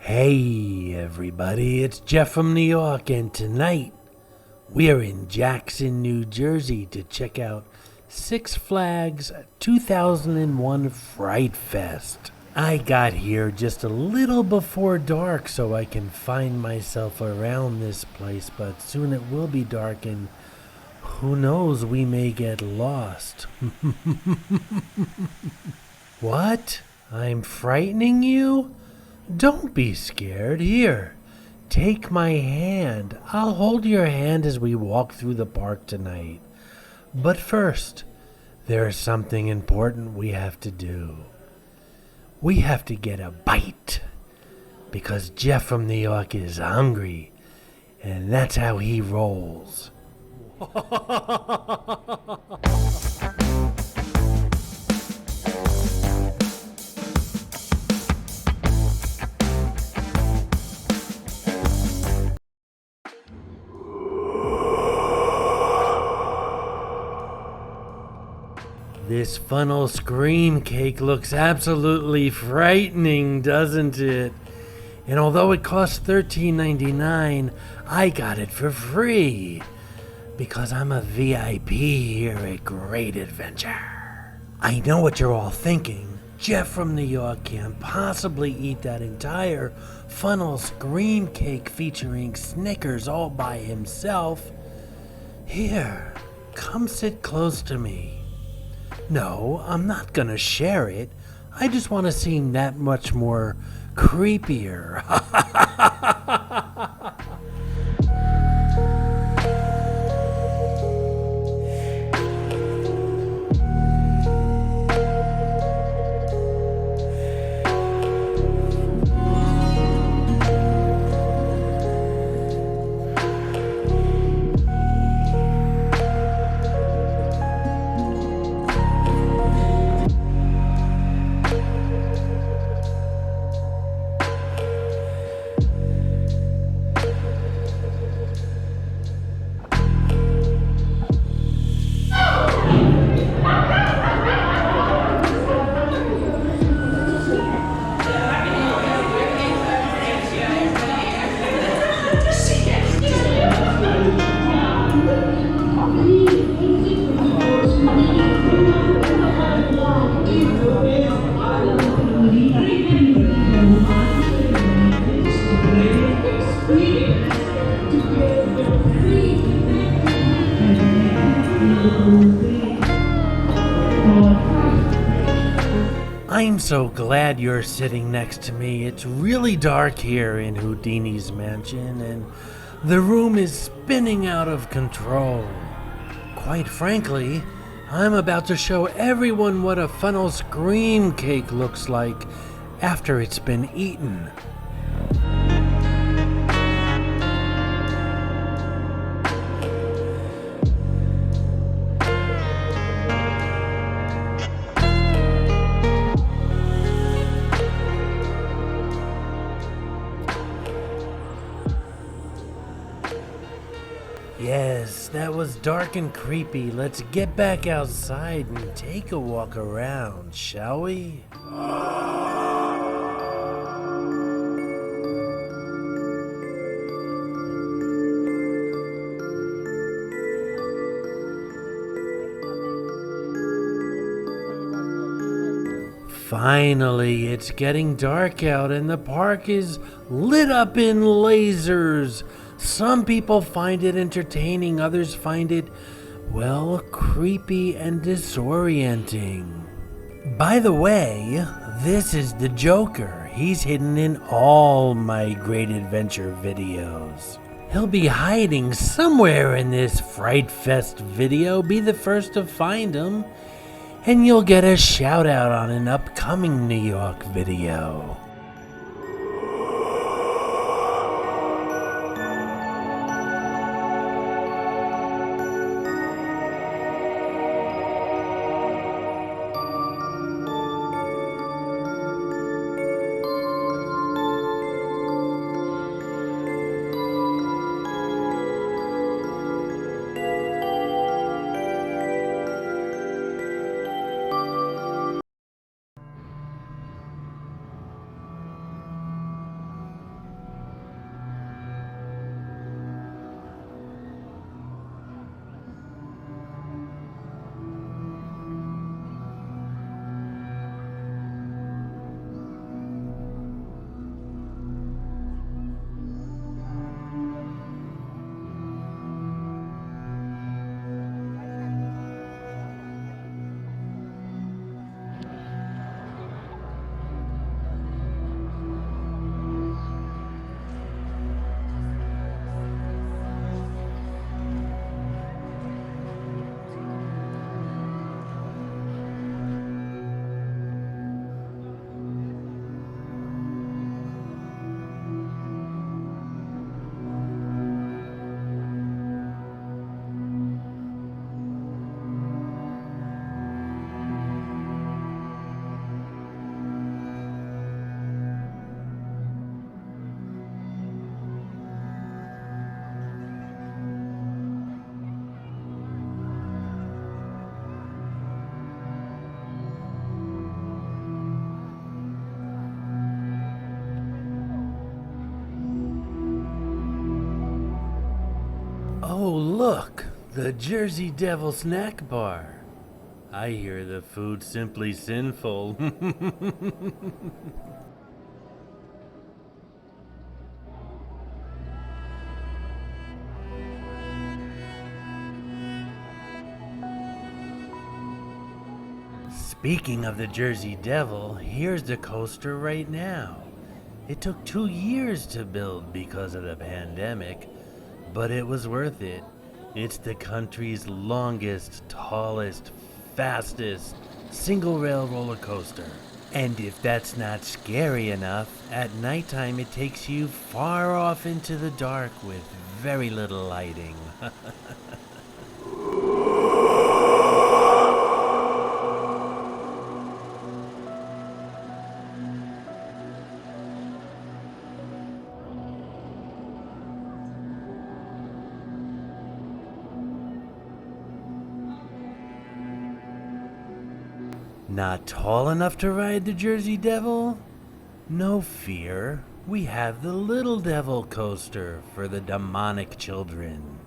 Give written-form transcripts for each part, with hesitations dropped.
Hey everybody, it's Jeff from New York, and tonight we're in Jackson, New Jersey to check out Six Flags 2001 Fright Fest. I got here just a little before dark so I can find myself around this place, but soon it will be dark and who knows, we may get lost. What? I'm frightening you? Don't be scared. Here, take my hand. I'll hold your hand as we walk through the park tonight. But first, there's something important we have to do. We have to get a bite. Because Jeff from New York is hungry. And that's how he rolls. This funnel scream cake looks absolutely frightening, doesn't it? And although it costs $13.99, I got it for free. Because I'm a VIP here at Great Adventure. I know what you're all thinking. Jeff from New York can't possibly eat that entire funnel scream cake featuring Snickers all by himself. Here, come sit close to me. No, I'm not gonna share it. I just want to seem that much more creepier. I'm so glad you're sitting next to me. It's really dark here in Houdini's mansion, and the room is spinning out of control. Quite frankly, I'm about to show everyone what a funnel scream cake looks like after it's been eaten. Yes, that was dark and creepy. Let's get back outside and take a walk around, shall we? Finally, it's getting dark out and the park is lit up in lasers. Some people find it entertaining, others find it, well, creepy and disorienting. By the way, this is the Joker. He's hidden in all my Great Adventure videos. He'll be hiding somewhere in this Fright Fest video. Be the first to find him, and you'll get a shout out on an upcoming New York video. Look, the Jersey Devil snack bar. I hear the food's simply sinful. Speaking of the Jersey Devil, here's the coaster right now. It took 2 years to build because of the pandemic, but it was worth it. It's the country's longest, tallest, fastest single rail roller coaster. And if that's not scary enough, at nighttime it takes you far off into the dark with very little lighting. Not tall enough to ride the Jersey Devil? No fear, we have the Little Devil coaster for the demonic children.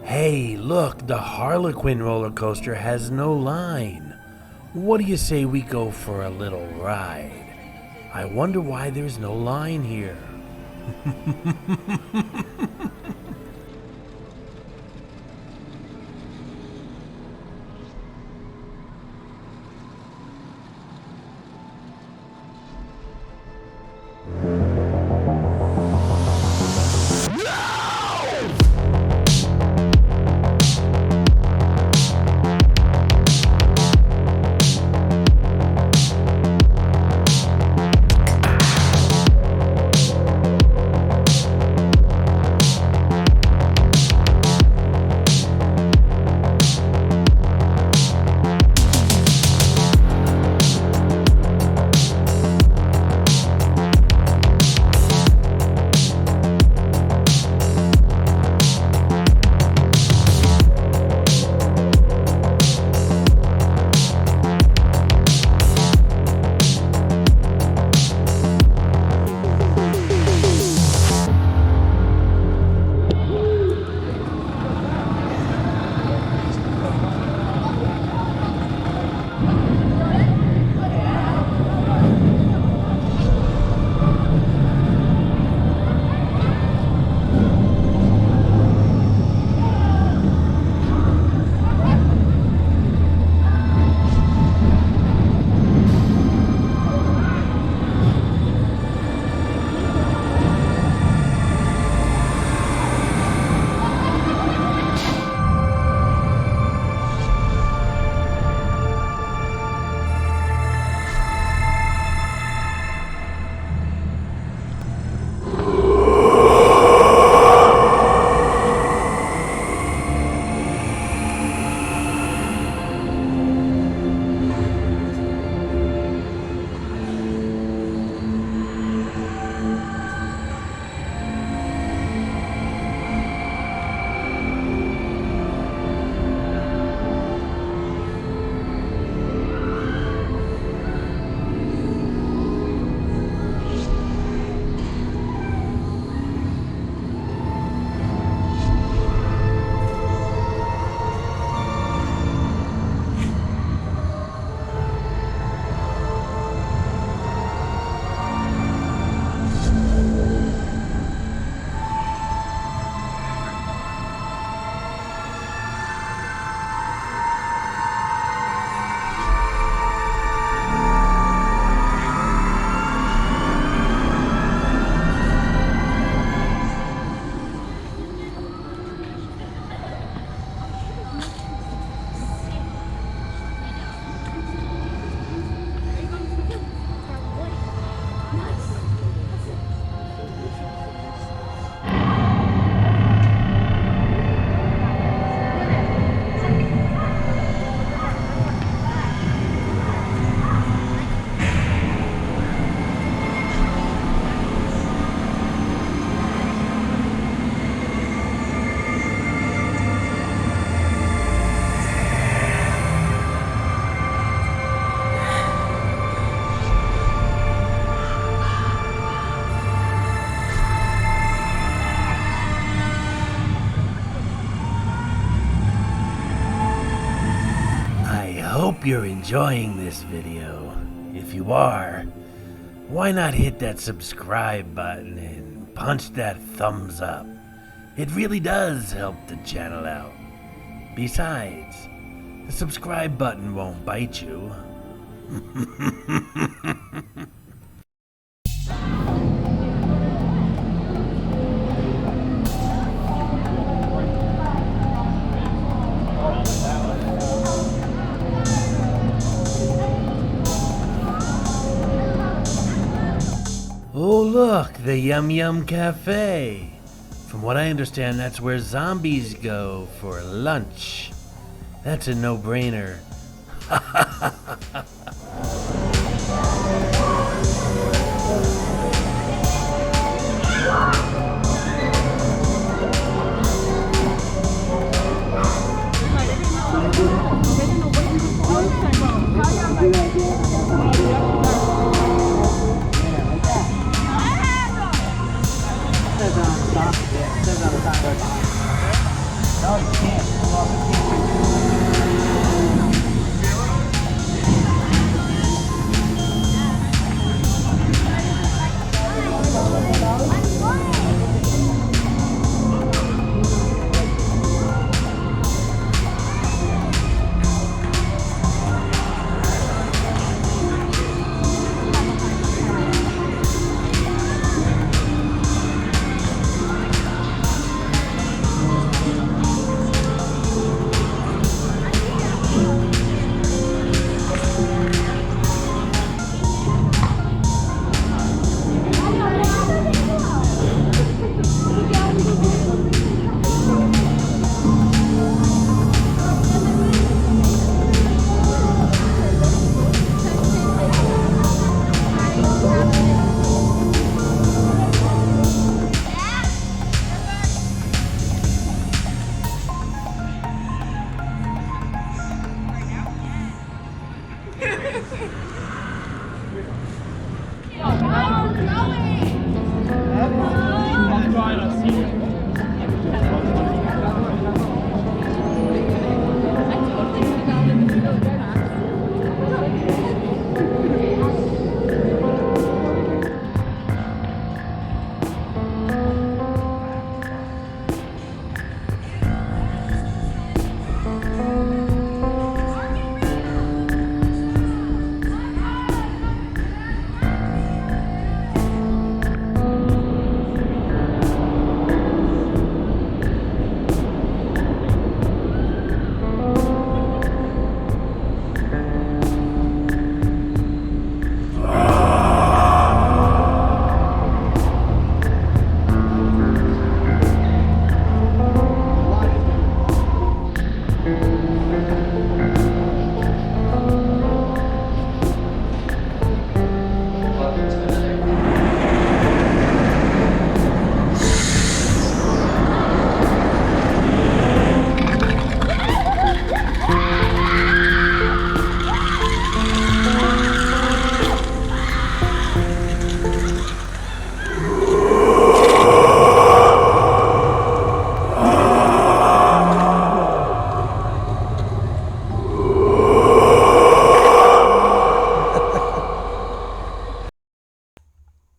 Hey, look, the Harlequin roller coaster has no line. What do you say we go for a little ride? I wonder why there's no line here. hope you're enjoying this video. If you are, why not hit that subscribe button and punch that thumbs up? It really does help the channel out. Besides, the subscribe button won't bite you. Oh look, the Yum Yum Cafe. From what I understand, that's where zombies go for lunch. That's a no-brainer. No, you can't.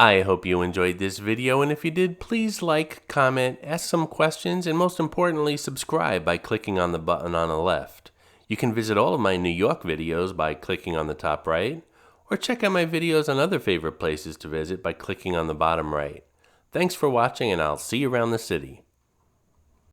I hope you enjoyed this video, and if you did, please like, comment, ask some questions, and most importantly, subscribe by clicking on the button on the left. You can visit all of my New York videos by clicking on the top right, or check out my videos on other favorite places to visit by clicking on the bottom right. Thanks for watching, and I'll see you around the city.